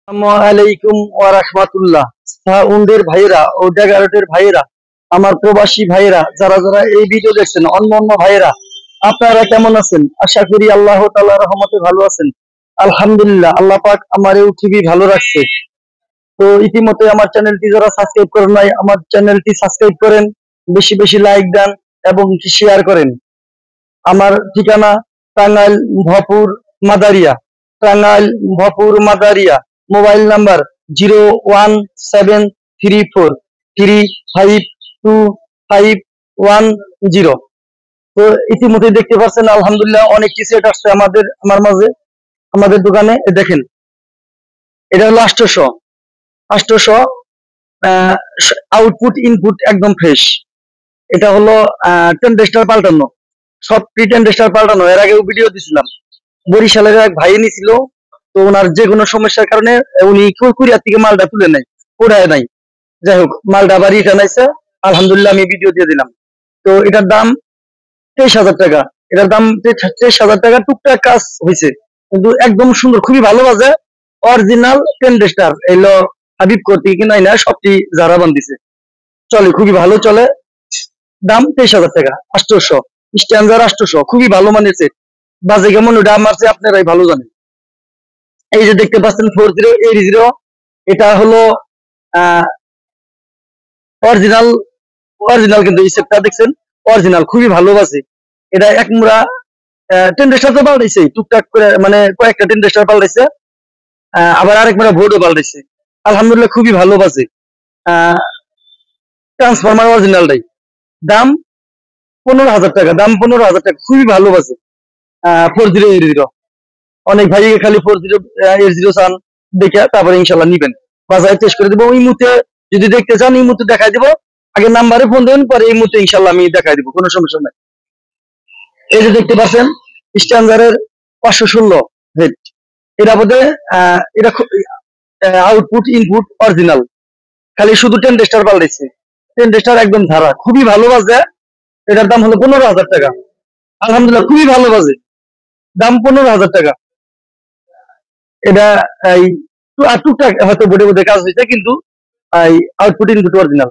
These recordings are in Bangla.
আসসালামু ওয়া রাহমাতুল্লাহ। সাউন্ডের ভাইয়েরা ও ডেগারটের ভাইয়েরা, আমার প্রবাসী ভাইয়েরা, যারা যারা এই ভিডিও দেখছেন, অন্য অন্য ভাইয়েরা, আপনারা কেমন আছেন? আশা করি আল্লাহ তাআলার রহমতে ভালো আছেন। আলহামদুলিল্লাহ, আল্লাহ পাক আমারও খুবই ভালো রাখছে। তো ইতিমধ্যে আমার চ্যানেলটি যারা সাবস্ক্রাইব করেন নাই, আমার চ্যানেলটি সাবস্ক্রাইব করেন, বেশি বেশি লাইক দেন এবং শেয়ার করেন। আমার ঠিকানা টাঙ্গাইল ভপুর মাদারিয়া, টাঙ্গাইল ভপুর মাদারিয়া। Mobile number 01734352510। তো ইতিমধ্যে দেখতে পাচ্ছেন আলহামদুলিল্লাহ অনেক কিছু আসছে আমার মাঝে, আমাদের দোকানে। দেখেন, এটা হলো 800 আউটপুট ইনপুট একদম ফ্রেশ। এটা হলো টেন্ডেস্টার পাল্টানো, সব প্রি টেন্ডেস্টার পাল্টানো। এর আগেও ভিডিও দিছিলাম। বরিশালের এক ভাই নিছিল, তো ওনার যে কোনো সমস্যার কারণে উনি কুরিয়ার থেকে মালটা তুলে নাই, ওড়ায় নাই। যাই হোক, মালটা আবার রিটার্ন আইছে, আলহামদুলিল্লাহ আমি ভিডিও দিয়ে দিলাম। তো এটার দাম 23,000 টাকা। এটার দাম 23,000 টাকা। টুকটাক কাজ হয়েছে, কিন্তু একদম সুন্দর, খুবই ভালো বাজে। অরিজিনাল টেন্ডেস্টার এলো হাবিব করতে কিনাই না, সবটি যারা বান্ধিছে, চলে, খুবই ভালো চলে। দাম 23,000 টাকা। 800 স্ট্যান্ডার 800, খুবই ভালো মানের সেট। বাজে কেমন ওটা আমার চেয়ে আপনারাই ভালো জানেন। এই যে দেখতে পাচ্ছেন 4080, এটা হলো অরিজিনাল। অরিজিনাল কিন্তু এই সেটটা দেখছেন অরিজিনাল, খুবই ভালো বাজে। এটা এক মুড়া টেন্ডেস্টার তো পাল্টাইছে টুকটাক করে, মানে কয়েকটা টেন্ডেস্টার পাল্টাইছে, আবার আরেক মুড়া বোর্ডও পাল্টাইছে। আলহামদুলিল্লাহ খুবই ভালো বাজে। ট্রান্সফরমার অরিজিনালটাই। দাম 15,000 টাকা। দাম 15,000 টাকা, খুবই ভালো বাজে। 4080। অনেক ভাই খালি 4080 চান, দেখে তারপরে ইনশাল্লাহ নিবেন। বাজারে টেস্ট করে দেবো। ওই মুহূর্তে যদি দেখতে চান, এই মুহূর্তে দেখাই দিব। আগে নাম্বারে ফোন দেবেন, পরে এই মুহূর্তে ইনশাল্লাহ আমি দেখাই দিব, কোনো সমস্যা নাই। এই যে দেখতে পাচ্ছেন স্ট্যান্ডার্ডের 516 হেড। এটা বোধে এটা আউটপুট ইনপুট অরিজিনাল, খালি শুধু টেন্ডেস্টার পাল্টাইছে। টেন্ডেস্টার একদম ধারা, খুবই ভালো বাজে। এটার দাম হলো 15,000 টাকা। আলহামদুলিল্লাহ খুবই ভালো বাজে। দাম 15,000 টাকা। এটা এই টুকটাক হয়তো বোর্ডে বোর্ডে কাজ হয়েছে, কিন্তু এই আউটপুট ইনপুট অরিজিনাল।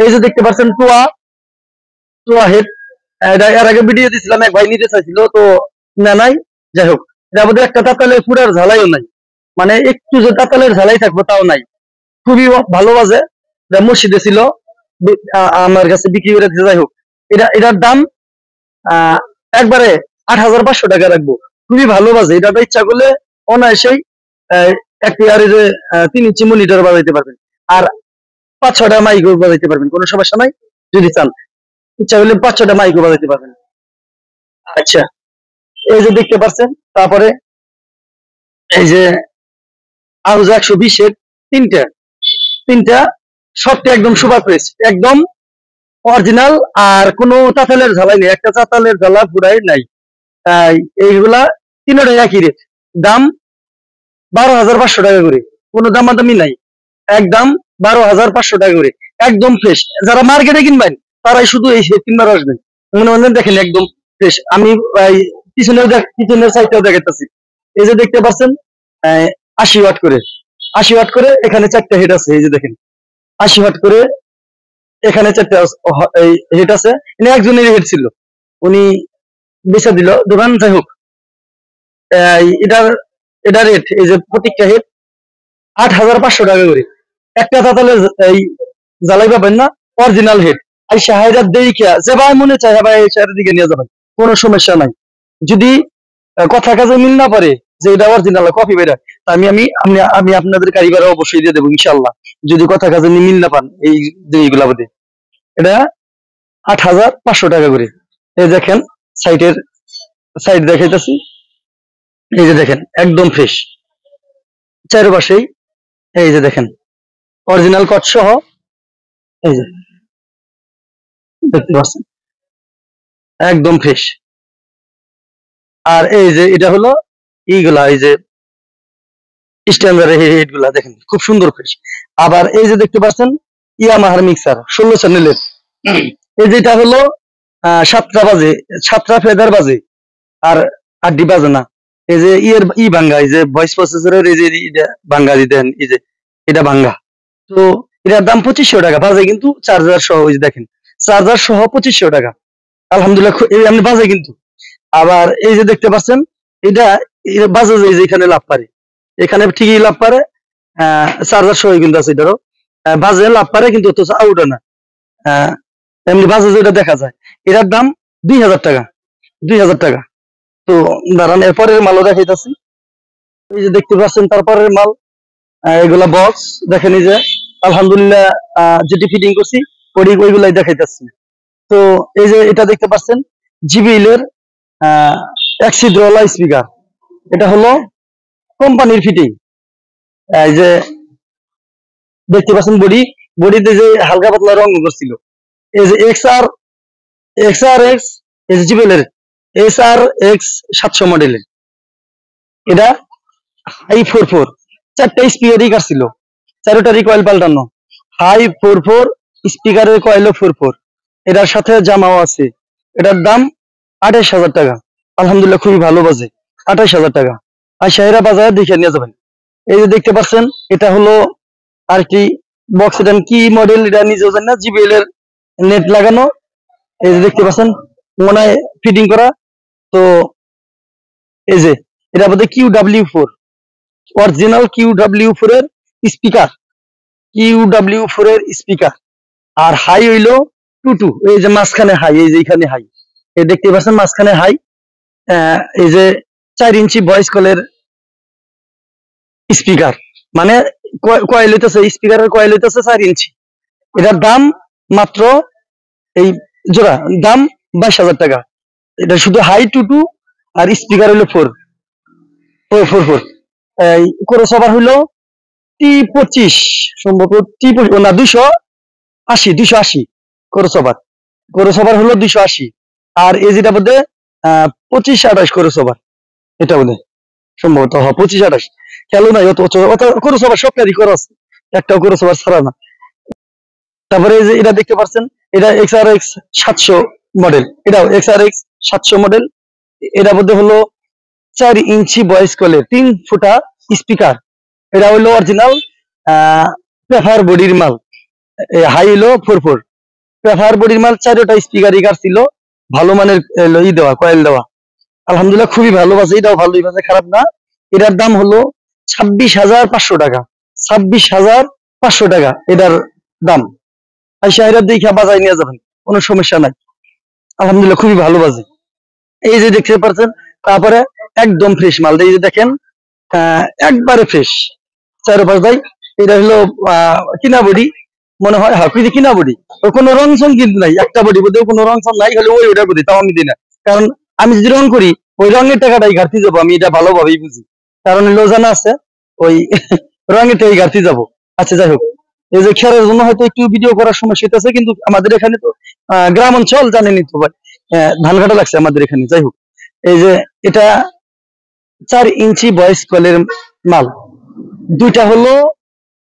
এই যে দেখতে পাচ্ছেন টোয়া টোয়া হেড। এটা এর আগে ভিডিও দিছিলাম, এক ভাই নিতে চাইছিল, তো না নাই। যাই হোক, এটা আমাদের একটা তাতালের পুরার ঝালাইও নাই, মানে একটু যে তাতালের ঝালাই থাকবো তাও নাই। খুবই ভালো বাজে। এটা মসজিদে ছিল, আমার কাছে বিক্রি করে দিতে। যাই হোক, এটার দাম একবারে 8,500 টাকা রাখবো। খুবই ভালো বাজে। এটা ইচ্ছা করলে অনায়াসেই একটি আর এই যে 3 ইঞ্চি মনিটর বাজাইতে পারবেন, আর 5-6টা মাইক্রো বাজাইতে পারবেন, কোনো সমস্যা নাই। যদি চান, ইচ্ছা করলে 5-6টা মাইক্রো বাজাইতে পারবেন। আচ্ছা, এই যে দেখতে পাচ্ছেন, তারপরে এই যে আরজা 120-এর তিনটা তিনটা সবটা একদম সুপার ফ্রেশ, একদম অরিজিনাল। আর কোনো তাতালের ঝালাই নেই, একটা তাতালের ঝালা পুরাই নাই। এইগুলা তিনটাই একই রেট। দাম 12,500 টাকা করে, কোনো দামাদামি নাই। একদম 12,500 টাকা করে, একদম ফ্রেশ। যারা মার্কেটে কিনবেন তারাই শুধু এই সেট কিনবার আসবেন। মনে মনে দেখেন একদম ফ্রেশ। আমি পিছনের সাইডটাও দেখাচ্ছি। এই যে দেখতে পাচ্ছেন 80 ওয়াট করে, 80 ওয়াট করে এখানে 4টা হেড আছে। এই যে দেখেন 80 ওয়াট করে এখানে 4টা হেড আছে। একজনের হেড ছিল, উনি বেচা দিল দোকান। যাই হোক, এটার এটা রেট, এই যে প্রত্যেকটা হেড 8,500 টাকা করে। একটা তাতালে এই জ্বালাই পাবেন না, অরিজিনাল হেড। আর শাহেরার দেখিয়া যে ভাই মনে চায় ভাই এই শাহের দিকে নিয়ে যাবেন, কোনো সমস্যা নাই। যদি কথা কাজে মিল না পারে যে এটা অরিজিনাল কপি বেরা, আমি আমি আমি আমি আপনাদের কারিগর অবশ্যই দিয়ে দেবো ইনশাল্লাহ, যদি কথা কাজে মিল না পান এই জিনিসগুলা বোধে। এটা 8,500 টাকা করে। এই দেখেন সাইড দেখাইতেছি। এই যে দেখেন একদম ফ্রেশ চারপাশেই। এই যে দেখেন অরিজিনাল কট সহ, এই যে দেখতে পাচ্ছেন একদম ফ্রেশ। আর এই যে এটা হলো এইগুলা, এই যে স্ট্যান্ডার্ড হেড গুলা দেখেন খুব সুন্দর ফ্রেশ। আবার এই যে দেখতে পাচ্ছেন ইয়ামাহার মিক্সার 16 চ্যানেলের। এই যেটা হলো 7টা বাজে, 7টা ফেদার বাজে, আর 8টি বাজে না। এই যে ভাঙ্গা, এই যে ভয়েস প্রসেসরের এই যে ভাঙ্গা দিতেন, এই যে এটা ভাঙ্গা। তো এটার দাম 2500 টাকা বাজে, কিন্তু চার্জার সহ, ওই যে দেখেন চার্জার সহ 2500 টাকা। আলহামদুলিল্লাহ এই এমনি বাজে কিন্তু। আবার এই যে দেখতে পাচ্ছেন, এটা বাজে যে এখানে লাভ পারে, এখানে ঠিকই লাভ পারে, চার্জার সহ কিন্তু আছে এটারও। বাজে লাভ পারে কিন্তু অথচ আউট না। আহ, এমনি বাজে যেটা দেখা যায়, এটার দাম 2000 টাকা। 2000 টাকা। তো দাঁড়ান এরপরের মালও দেখাইতেছি। এই যে দেখতে পাচ্ছেন তারপরের মাল, এগুলা বক্স দেখেন, এই যে আলহামদুলিল্লাহ যেটি ফিটিং করছি ওইগুলাই দেখাইতেছি। তো এই যে এটা দেখতে পাচ্ছেন জিবিএল এর এক ছিদ্রওয়ালা স্পিকার। এটা হলো কোম্পানির ফিটিং। এই যে দেখতে পাচ্ছেন বডিতে যে হালকা পাতলা রং করছিল, এই যে এক্স আর এক্স, এই যে জিবিএল এর SR-X700 মডেলের। এটা হাই 4-4, 4টা স্পিকারই কাটছিল, 4টারই কয়েল পাল্টানো। হাই 4-4 স্পিকারের কয়েলও 4-4। এটার সাথে জামাও আছে। এটার দাম 28,000 টাকা। আলহামদুলিল্লাহ খুবই ভালো বাজে। 28,000 টাকা। আর শাহেরা বাজারে দেখে নিয়ে যাবেন। এই যে দেখতে পাচ্ছেন, এটা হলো আর কি বক্স। এটা কি মডেল এটা নিজেও জানি না, জিবিএল এর নেট লাগানো। এই যে দেখতে পাচ্ছেন মনে হয় ফিটিং করা। তো এই যে এটা বোধ হয় QW4, অরিজিনাল QW4 এর স্পিকার। QW4 এর স্পিকার। আর হাই হইলো 2-2। এই যে মাঝখানে হাই, এই যে এখানে হাই, এই দেখতে পাচ্ছেন মাঝখানে হাই। এই যে 4 ইঞ্চি ভয়েস কলের স্পিকার, মানে কয়েল হইতেছে, স্পিকারের কয়েল হইতেছে 4 ইঞ্চি। এটার দাম মাত্র এই জোড়া দাম 22,000 টাকা। এটা শুধু হাই 2-2 আর স্পিকার হইলো 4-4। এই ক্রস ওভার হইলো T25, সম্ভবত T25 না 280 ক্রস ওভার হলো 280। আর এই যেটা বোধ হয় 25-28 ক্রস ওভার, এটা বোধ হয় সম্ভবত 25-28। খেয়াল নাই অত ক্রস ওভার, সব ক্যারি করা আছে, একটাও ক্রস ওভার ছাড়া না। তারপরে এই যে এটা দেখতে পাচ্ছেন, এটা XR-X700 মডেল। এটাও XR-X700 মডেল। এটা বোধ হলো 4 ইঞ্চি ভয়েস কলের 3 ফুটা স্পিকার। এটা হলো অরিজিনাল প্রেফার বডির মাল। হাই হলো 4-4, প্রেফার বডির মাল। 4টা স্পিকারই কাটছিল, ভালো মানের দেওয়া, কয়েল দেওয়া। আলহামদুলিল্লাহ খুবই ভালো বাজে, এটাও ভালোই বাজে, খারাপ না। এটার দাম হলো 26,500 টাকা। 26,500 টাকা এটার দাম। আর শাহেরা দেখে বাজায় নিয়ে যাবেন, কোনো সমস্যা নাই। আলহামদুলিল্লাহ খুবই ভালো বাজে। এই যে দেখতে পাচ্ছেন, তারপরে একদম ফ্রেশ মাল। এই যে দেখেন একবারে ফ্রেশ, 4-5 ভাই। এটা হলো কিনা বডি মনে হয়, হ্যাঁ কিনা বডি। ওর কোনো রং সং কিন্তু নাই, একটা বডি বোধ কোনো রং সং নাই, হলে ওইটা বডি, তাও আমি দিই না। কারণ আমি যদি রং করি ওই রঙের টাকাটাই ঘাটতি যাবো, আমি এটা ভালোভাবেই বুঝি। কারণ লোজানা আছে ওই রঙের টাকাই ঘাটতি যাবো। আচ্ছা যাই হোক, এই যে খেয়ারের জন্য হয়তো একটু ভিডিও করার সমস্যা হইতেছে, কিন্তু আমাদের এখানে তো গ্রাম অঞ্চল জানেনই তো ভাই, ধান কাটা লাগছে আমাদের এখানে। যাই হোক, এই যে এটা 4 ইঞ্চি ভয়েস কলের মাল। দুইটা হলো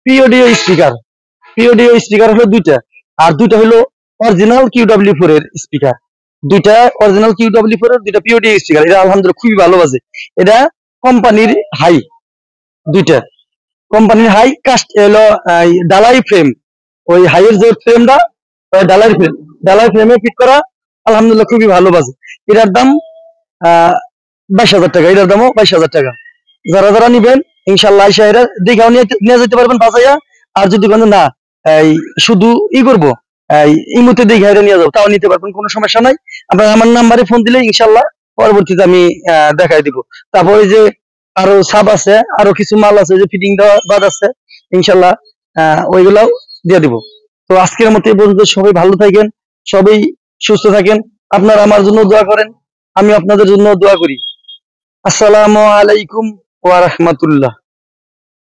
পিওডিও স্পিকার হলো দুইটা। আর দুইটা হলো অরিজিনাল QW4 এর স্পিকার। দুইটা অরিজিনাল QW4 এর, দুইটা পিওডিও স্পিকার। এটা আলহামদুলিল্লাহ খুবই ভালো বাজে। এটা কোম্পানির হাই, দুইটা কোম্পানির হাই কাস্ট হলো ডালাই ফ্রেম। ওই হাইয়ের যে ফ্রেমটা, ডালাই ফ্রেমে ফিট করা। আলহামদুলিল্লাহ খুবই ভালো বাজে। এটার দাম 22,000 টাকা। এটার দামও 22,000 টাকা। যারা যারা নিবেন ইনশাল্লাহ শাহেরা দেখাও নিয়ে যেতে পারবেন বাজাইয়া। আর যদি বলেন না এই শুধু করবো, এই মুহূর্তে দেখে নিয়ে যাবো, তাও নিতে পারবেন, কোনো সমস্যা নাই। আপনার আমার নাম্বারে ফোন দিলে ইনশাল্লাহ পরবর্তীতে আমি দেখাই দিব। তারপরে যে আরো সাব আছে, আরো কিছু মাল আছে যে ফিটিং দেওয়া বাদ আছে, ইনশাল্লাহ ওইগুলাও দিয়ে দিব। তো আজকের মতো এই পর্যন্ত। সবাই ভালো থাকেন, সবাই সুস্থ থাকেন। আপনারা আমার জন্য দোয়া করেন, আমি আপনাদের জন্য দোয়া করি। আসসালামু আলাইকুম ওয়া রাহমাতুল্লাহ।